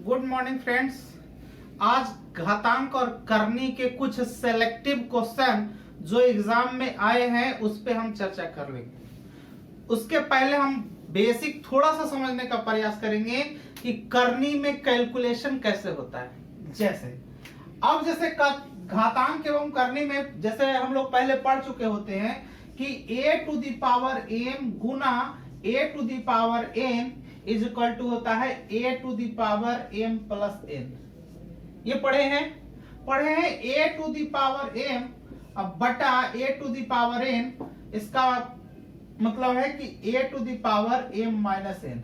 Good morning friends. आज घातांक और करनी के कुछ सेलेक्टिव क्वेश्चन जो एग्जाम में आए हैं उस पे हम चर्चा कर लेंगे। उसके पहले हम बेसिक थोड़ा सा समझने का प्रयास करेंगे कि करनी में कैलकुलेशन कैसे होता है। जैसे घातांक एवं करनी में जैसे हम लोग पहले पढ़ चुके होते हैं कि a to the power m गुना a to the power n is equal to होता है a to the power m plus n। ये पढ़े हैं a to the power m अब बटा a to the power n, इसका मतलब है कि a to the power m minus n।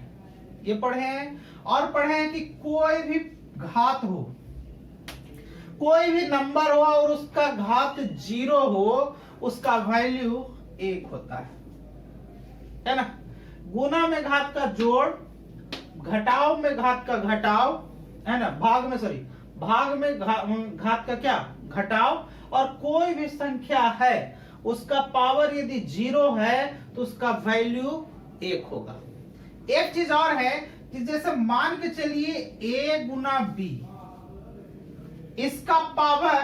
ये पढ़े हैं और पढ़े हैं कि कोई भी घात हो, कोई भी नंबर हो और उसका घात 0 हो, उसका वैल्यू 1 होता है ना। गुना में घात का जोड़, घटाव में घात का घटाव, है ना। भाग में घात का क्या घटाव, और कोई भी संख्या है उसका पावर यदि 0 है तो उसका वैल्यू 1 होगा। एक चीज और है कि जैसे मान के चलिए a गुना b, इसका पावर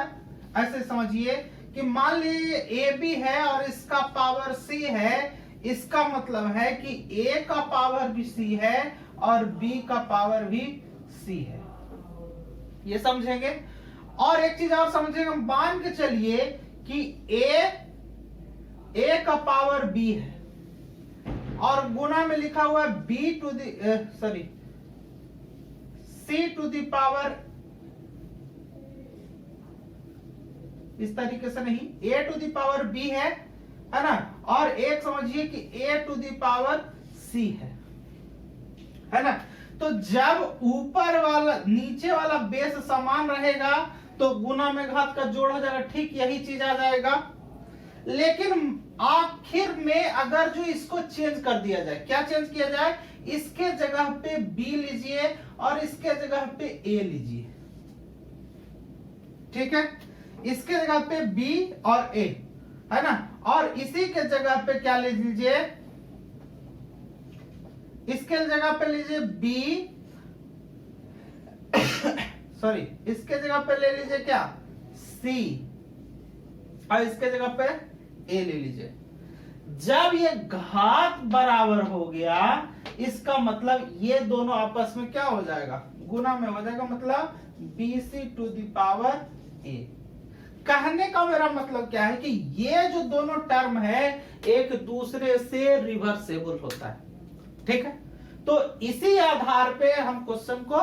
ऐसे समझिए कि मान लीजिए ab है और इसका पावर c है। इसका मतलब है कि a का पावर भी c है और b का पावर भी c है। ये समझेंगे। और एक चीज और समझेंगे, मान के चलिए कि a का पावर b है और गुना में लिखा हुआ है c टू द पावर, इस तरीके से नहीं, a to the power b है ना। और एक समझिए कि a to the power c है ना। तो जब ऊपर वाला नीचे वाला बेस समान रहेगा तो गुना में घात का जोड़ हो जाएगा, ठीक यही चीज आ जाएगा। लेकिन आखिर में अगर जो इसको चेंज कर दिया जाए, क्या चेंज किया जाए, इसके जगह पे b लीजिए और इसके जगह पे a लीजिए, ठीक है। इसके जगह पे b और a है ना, और इसी के जगह पे क्या ले लीजिए, इसके जगह पे लीजिए b इसके जगह पे ले लीजिए क्या c, और इसके जगह पे a ले लीजिए। जब ये घात बराबर हो गया, इसका मतलब ये दोनों आपस में क्या हो जाएगा, गुना में हो जाएगा, मतलब bc to the power a। कहने का मेरा मतलब क्या है कि ये जो दोनों टर्म है एक दूसरे से रिवर्सेबल होता है, ठीक है। तो इसी आधार पे हम क्वेश्चन को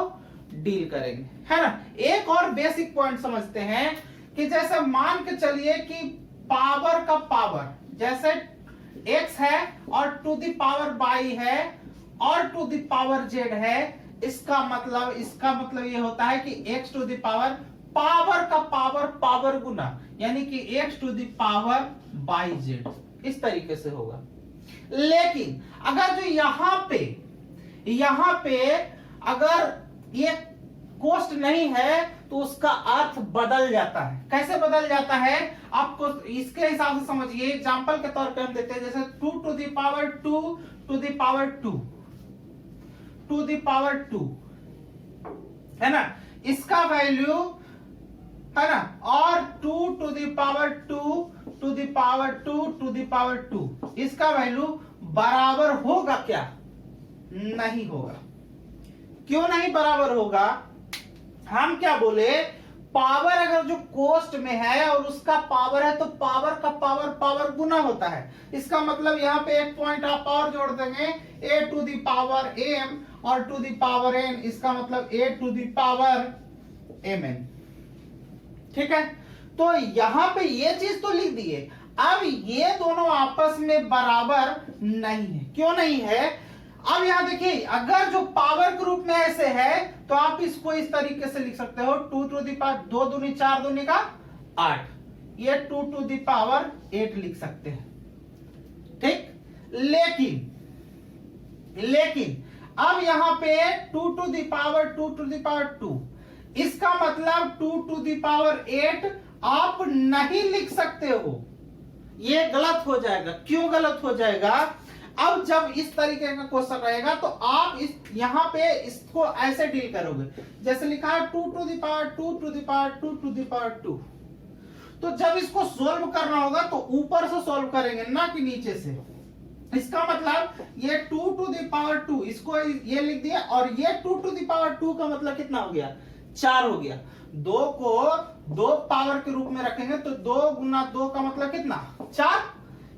डील करेंगे, है ना। एक और बेसिक पॉइंट समझते हैं कि जैसे मान के चलिए कि पावर का पावर, जैसे x है और टू द पावर y है और टू द पावर z है, इसका मतलब ये होता है कि x टू द पावर का पावर गुना, यानी कि x to the power by z, इस तरीके से होगा। लेकिन अगर जो यहां पे अगर ये कोष्ट नहीं है तो उसका अर्थ बदल जाता है। कैसे बदल जाता है आपको इसके हिसाब से समझिए। एग्जांपल के तौर पे हम देते हैं, जैसे 2 to the power 2 to the power 2 to the power 2 है ना, इसका वैल्यू है ना, और 2 to the power 2 to the power 2 to the power 2, इसका वैल्यू बराबर होगा क्या, नहीं होगा। क्यों नहीं बराबर होगा, हम क्या बोले, पावर अगर जो कोष्ट में है और उसका पावर है तो पावर का पावर गुना होता है। इसका मतलब यहाँ पे एक पॉइंट आप और जोड़ देंगे, a to the power m और टू द पावर n, इसका मतलब a to the power mn, ठीक है। तो यहां पे ये चीज तो लिख दिए। अब ये दोनों आपस में बराबर नहीं है। क्यों नहीं है, अब यहां देखिए, अगर जो पावर के रूप में ऐसे है तो आप इसको इस तरीके से लिख सकते हो, 2 टू द पावर 2 दूनी 4 दूनी का 8, ये 2 टू द पावर 8 लिख सकते हैं, ठीक। लेकिन अब यहां पे 2 to the power 2 to the power 2, इसका मतलब 2 टू द पावर 8 आप नहीं लिख सकते हो, ये गलत हो जाएगा। क्यों गलत हो जाएगा, अब जब इस तरीके का क्वेश्चन रहेगा तो आप इस यहाँ पे इसको ऐसे डील करोगे, जैसे लिखा है 2 to the power 2 to the power 2 to the power 2। तो जब इसको सोल्व करना होगा तो ऊपर से सोल्व करेंगे, ना कि नीचे से। इसका मतलब ये 2 to the power 2, इसको ये लिख दिया, और ये 2 to the power 2 का मतलब कितना हो गया, 4 हो गया। 2 को 2 पावर के रूप में रखेंगे तो 2 गुना 2 का मतलब कितना, 4,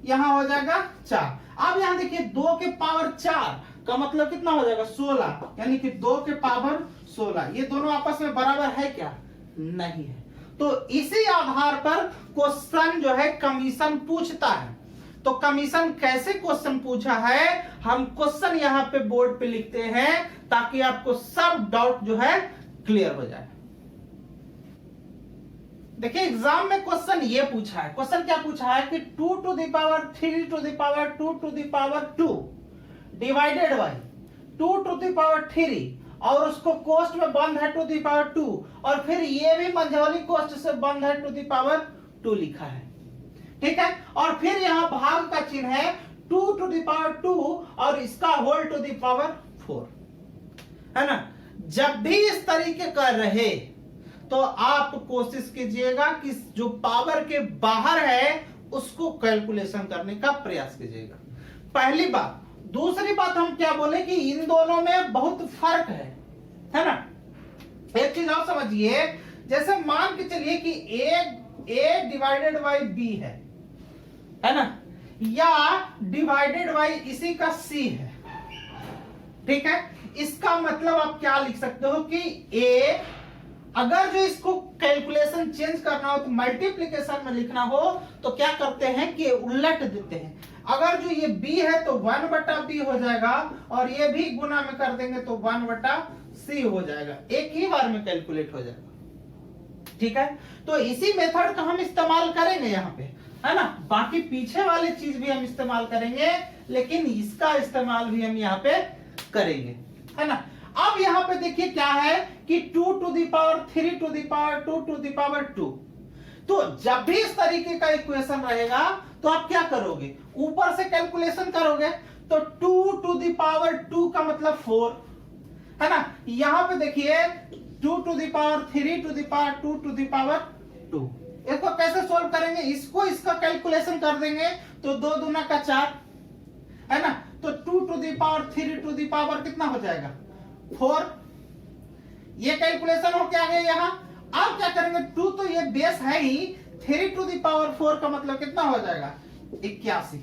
यहां हो जाएगा 4। अब यहां देखिए 2 के पावर 4 का मतलब कितना हो जाएगा, 16, यानी कि 2 के पावर 16। ये दोनों आपस में बराबर है क्या, नहीं है। तो इसी आधार पर क्वेश्चन जो है कमीशन पूछता है। तो कमीशन कैसे क्वेश्चन पूछा है, हम क्वेश्चन यहाँ पे बोर्ड पे लिखते हैं ताकि आपको सब डाउट जो है क्लियर हो जाए। देखिए एग्जाम में क्वेश्चन ये पूछा है, क्वेश्चन क्या पूछा है कि 2 to the power 3 to the power 2 to the power 2 divided by 2 to the power 3, और उसको कोष्ट में बंद है टू दी पावर 2, और फिर ये भी मंझौली कोष्ट से बंद है टू दी पावर 2 लिखा है, ठीक है। और फिर यहाँ भाग का चिन्ह है 2 to the power 2 और इसका होल टू दी पावर 4, है ना। जब भी इस तरीके का रहे तो आप कोशिश कीजिएगा कि जो पावर के बाहर है उसको कैलकुलेशन करने का प्रयास कीजिएगा, पहली बात। दूसरी बात हम क्या बोले कि इन दोनों में बहुत फर्क है ना। एक चीज और समझिए, जैसे मान के चलिए कि ए डिवाइडेड बाई बी है ना, या डिवाइडेड बाई इसी का सी है, ठीक है। इसका मतलब आप क्या लिख सकते हो कि ए, अगर जो इसको कैलकुलेशन चेंज करना हो तो मल्टीप्लिकेशन में लिखना हो तो क्या करते हैं कि उलट देते हैं। अगर जो ये b है तो 1/b हो जाएगा, और ये भी गुना में कर देंगे तो 1/c हो जाएगा, एक ही बार में कैलकुलेट हो जाएगा, ठीक है। तो इसी मेथड का हम इस्तेमाल करेंगे यहाँ पे, है ना। बाकी पीछे वाली चीज भी हम इस्तेमाल करेंगे, लेकिन इसका इस्तेमाल भी हम यहाँ पे करेंगे, है ना। अब यहाँ पे देखिए क्या है कि 2 to the power 3 to the power 2 to the power 2। तो जब भी इस तरीके का इक्वेशन रहेगा तो आप क्या करोगे, ऊपर से कैलकुलेशन करोगे। तो 2 to the power 2 का मतलब 4, है ना। यहां पे देखिए 2 to the power 3 to the power 2 to the power 2। इसको कैसे सोल्व करेंगे, इसको इसका कैलकुलेशन कर देंगे तो 2 दूना का 4, है ना। तो 2 to the power 3 to the power कितना हो जाएगा, 4। ये कैलकुलेशन हो क्या है यहाँ। अब क्या करेंगे, 2 तो ये बेस है ही, 3 to the power 4 का मतलब कितना हो जाएगा, 81,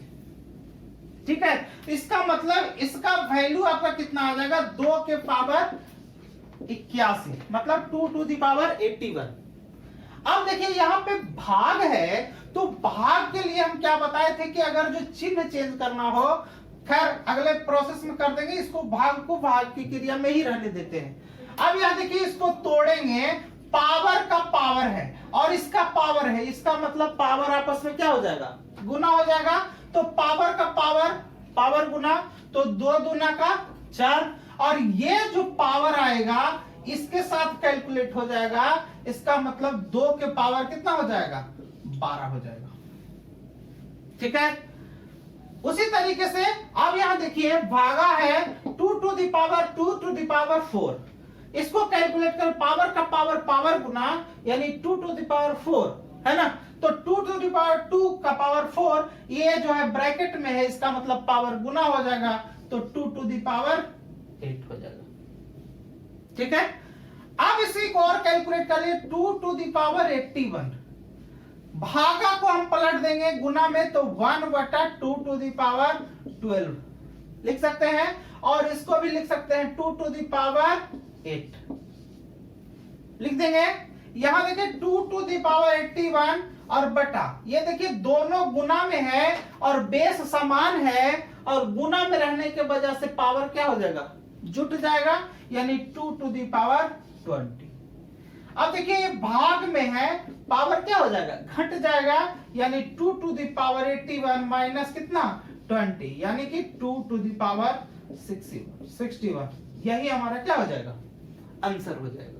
ठीक है। इसका मतलब इसका वैल्यू आपका कितना आ जाएगा, 2 के पावर 81, मतलब 2 to the power 81। अब देखिए यहाँ पे भाग है, तो भाग के लिए हम क्या बताए थे कि अगर जो चिन्ह चेंज करना हो, खैर अगले प्रोसेस में कर देंगे, इसको भाग को भाग की क्रिया में ही रहने देते हैं। अब यहां देखिए इसको तोड़ेंगे, पावर का पावर है और इसका पावर है, इसका मतलब पावर आपस में क्या हो जाएगा, गुना हो जाएगा। तो पावर का पावर गुना, तो 2 दूना का 4, और ये जो पावर आएगा इसके साथ कैलकुलेट हो जाएगा, इसका मतलब 2 के पावर कितना हो जाएगा, 12 हो जाएगा, ठीक है। उसी तरीके से अब यहां देखिए भागा है 2 to the power 2 to the power 4, इसको कैलकुलेट कर, पावर का पावर गुना, यानी 2 to the power 4, है ना। तो 2 to the power 2 का पावर 4, ये जो है ब्रैकेट में है, इसका मतलब पावर गुना हो जाएगा, तो 2 to the power 8 हो जाएगा, ठीक है। अब इसी को और कैलकुलेट कर लिए, 2 to the power 81, भागा को हम पलट देंगे गुना में, तो 1/2 to the power 12 लिख सकते हैं, और इसको भी लिख सकते हैं 2 to the power 8 लिख देंगे। यहां देखिए 2 to the power 81 और बटा, ये देखिए दोनों गुना में है और बेस समान है, और गुना में रहने के वजह से पावर क्या हो जाएगा, जुट जाएगा, यानी 2 to the power 20। अब देखिए ये भाग में है, पावर क्या हो जाएगा, घट जाएगा, यानी 2 to the power 81 माइनस कितना 20, यानी कि 2 to the power 61। यही हमारा क्या हो जाएगा, आंसर हो जाएगा।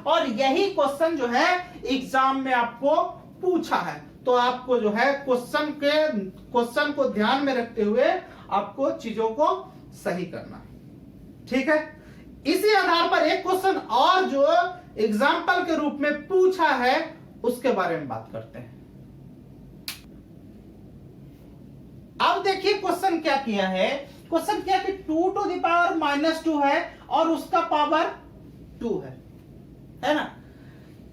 और यही क्वेश्चन जो है एग्जाम में आपको पूछा है, तो आपको जो है क्वेश्चन को ध्यान में रखते हुए आपको चीजों को सही करना। ठीक है, इसी आधार पर एक क्वेश्चन और जो एग्जाम्पल के रूप में पूछा है उसके बारे में बात करते हैं। अब देखिए क्वेश्चन क्या किया है, क्वेश्चन क्या कि 2 टू द पावर -2 है और उसका पावर 2 है ना।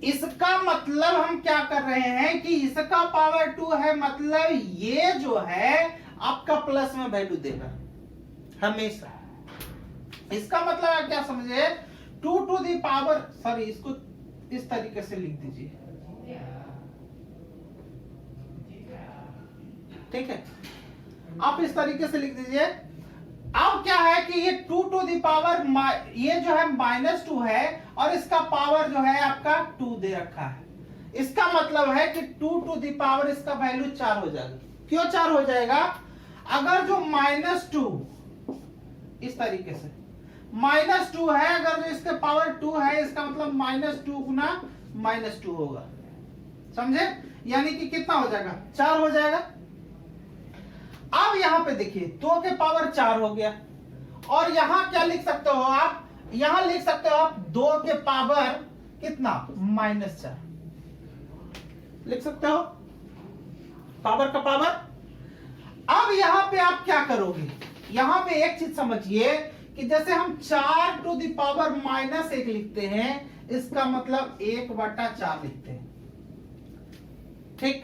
इसका मतलब हम क्या कर रहे हैं कि इसका पावर 2 है, मतलब ये जो है आपका प्लस में वैल्यू देगा हमेशा। इसका मतलब आप क्या समझे, 2 टू द पावर, सॉरी इसको इस तरीके से लिख दीजिए, ठीक है, आप इस तरीके से लिख दीजिए। अब क्या है कि ये 2 टू द पावर, ये जो है -2 है और इसका पावर जो है आपका 2 दे रखा है। इसका मतलब है कि 2 टू द पावर इसका वैल्यू 4 हो जाएगा। क्यों 4 हो जाएगा, अगर जो -2 इस तरीके से -2 है, अगर जो इसके पावर 2 है, इसका मतलब -2 गुना -2 होगा, समझे, यानी कि कितना हो जाएगा, 4 हो जाएगा। अब यहां पे देखिए 2 के पावर 4 हो गया, और यहां क्या लिख सकते हो आप, यहां लिख सकते हो आप 2 के पावर कितना, -4 लिख सकते हो, पावर का पावर। अब यहां पे आप क्या करोगे, यहां पे एक चीज समझिए कि जैसे हम 4 टू द पावर -1 लिखते हैं, इसका मतलब 1/4 लिखते हैं, ठीक।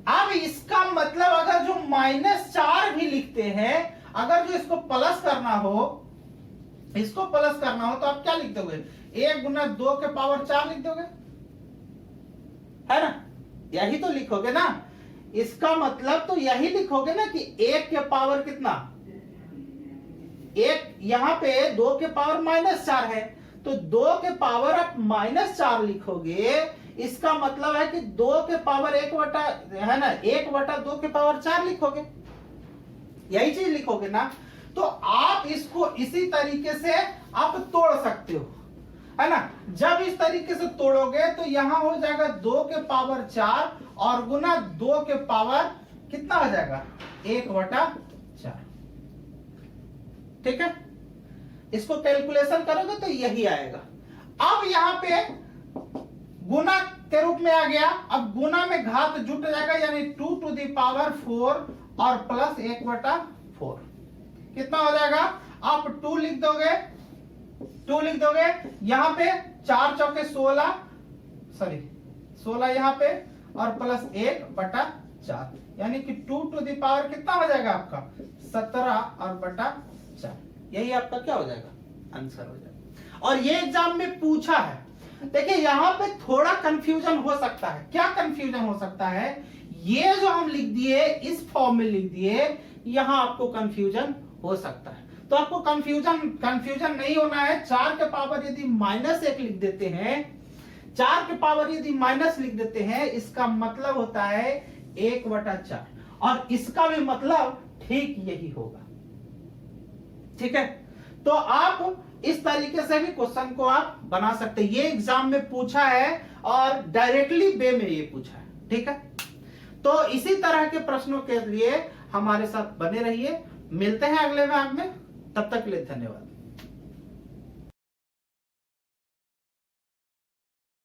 अब इसका मतलब अगर जो -4 भी लिखते हैं, अगर जो इसको प्लस करना हो, इसको प्लस करना हो, तो आप क्या लिख दोगे, 1 गुना 2 के पावर 4 लिख दोगे, है ना, यही तो लिखोगे ना। इसका मतलब तो यही लिखोगे ना कि 1 के पावर कितना, 1, यहां पे 2 के पावर -4 है, तो 2 के पावर आप -4 लिखोगे। इसका मतलब है कि 2 के पावर 1 है ना, 1/2 के पावर 4 लिखोगे, यही चीज लिखोगे ना। तो आप इसको इसी तरीके से आप तोड़ सकते हो, है ना। जब इस तरीके से तोड़ोगे तो यहां हो जाएगा 2 के पावर 4 और गुना 2 के पावर कितना हो जाएगा, 1/4, ठीक है। इसको कैलकुलेशन करोगे तो यही आएगा। अब यहां पे गुना के रूप में आ गया, अब गुना में घात जुट जाएगा, यानी 2 टू द पावर 4 और प्लस 1/4 कितना हो जाएगा, आप 2 लिख दोगे, 2 लिख दोगे, यहां पे 4 चौके 16, सॉरी 16 यहां पे, और प्लस 1/4, यानी कि 2 टू द पावर कितना हो जाएगा आपका 17 और बटा 4, यही आपका क्या हो जाएगा, आंसर हो जाएगा। और ये एग्जाम में पूछा है। देखिए यहां पे थोड़ा कंफ्यूजन हो सकता है, क्या कंफ्यूजन हो सकता है, ये जो हम लिख दिए इस फॉर्म में लिख दिए, यहां आपको कंफ्यूजन हो सकता है। तो आपको कंफ्यूजन नहीं होना है। 4 के पावर यदि -1 लिख देते हैं, 4 के पावर यदि माइनस लिख देते हैं, इसका मतलब होता है 1/4, और इसका भी मतलब ठीक यही होगा, ठीक है। तो आप इस तरीके से भी क्वेश्चन को आप बना सकते हैं। ये एग्जाम में पूछा है और डायरेक्टली वे में ये पूछा है, ठीक है। तो इसी तरह के प्रश्नों के लिए हमारे साथ बने रहिए। मिलते हैं अगले भाग में, तब तक के लिए धन्यवाद।